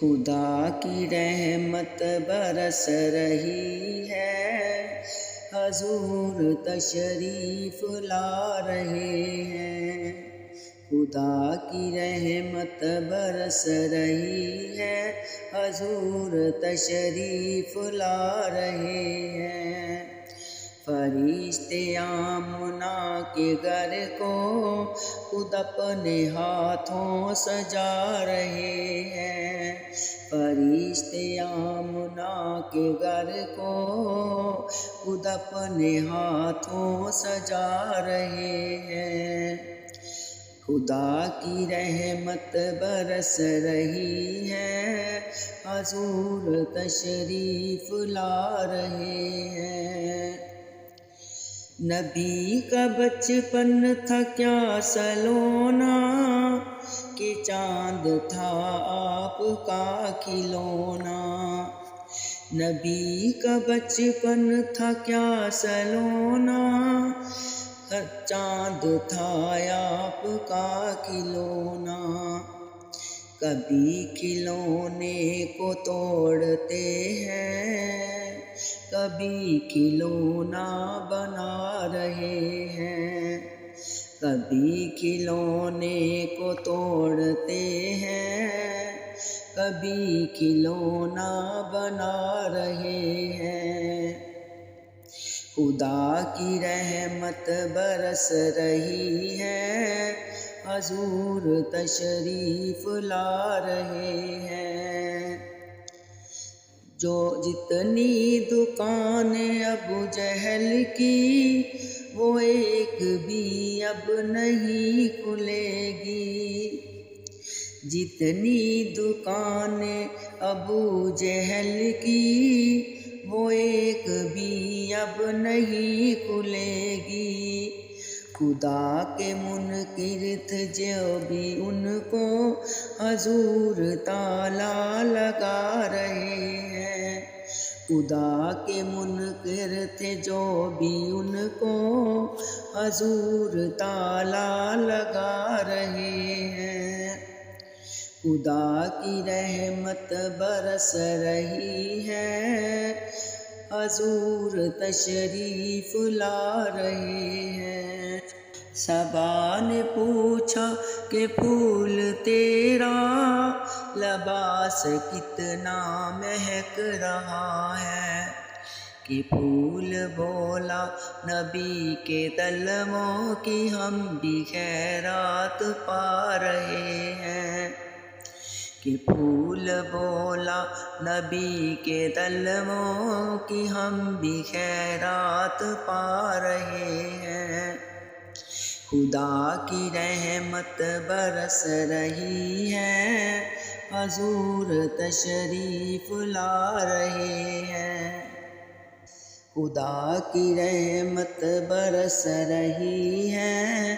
خدا کی رحمت برس رہی ہے، حضور تشریف لا رہے ہیں۔ خدا کی رحمت برس رہی ہے، حضور تشریف لا رہے ہیں۔ فرشتے آمنا کے گھر کو خود اپنے ہاتھوں سجا رہے ہیں۔ فرشتے آمنا کے گھر کو خود اپنے ہاتھوں سجا رہے ہیں۔ خدا کی رحمت برس رہی ہے، حضور تشریف لا رہے ہیں۔ نبی کا بچپن تھا کیا سلونا، کہ چاند تھا آپ کا کھلونا۔ نبی کا بچپن تھا کیا سلونا، چاند تھا آپ کا کھلونا۔ کبھی کھلونے کو توڑتے ہیں، کبھی کھلونا بنا رہے ہیں۔ کبھی کھلونے کو توڑتے ہیں، کبھی کھلونا بنا رہے ہیں۔ خدا کی رحمت برس رہی ہے، حضور تشریف لا رہے ہیں۔ جو جتنی دکانیں ابو جہل کی، وہ ایک بھی اب نہیں کھلے گی۔ جتنی دکانیں ابو جہل کی، وہ ایک بھی اب نہیں کھلے گی۔ خدا کے منکر تھے جو بھی ان کو حضور تالا لگا رہے ہیں۔ خدا کے منکر تھے جو بھی ان کو حضور تالا لگا رہے ہیں۔ خدا کی رحمت برس رہی ہے، حضور تشریف لا رہے ہیں۔ صبا نے پوچھا کہ پھول تیرا لباس کتنا مہک رہا ہے، کہ پھول بولا نبی کے دلموں کی ہم بھی خیرات پا رہے ہیں۔ کہ پھول بولا نبی کے دلموں کی ہم بھی خیرات پا رہے ہیں۔ خدا کی رحمت برس رہی ہے، حضور تشریف لا رہے ہیں۔ خدا کی رحمت برس رہی ہے،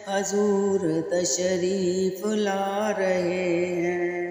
حضور تشریف لا رہے ہیں۔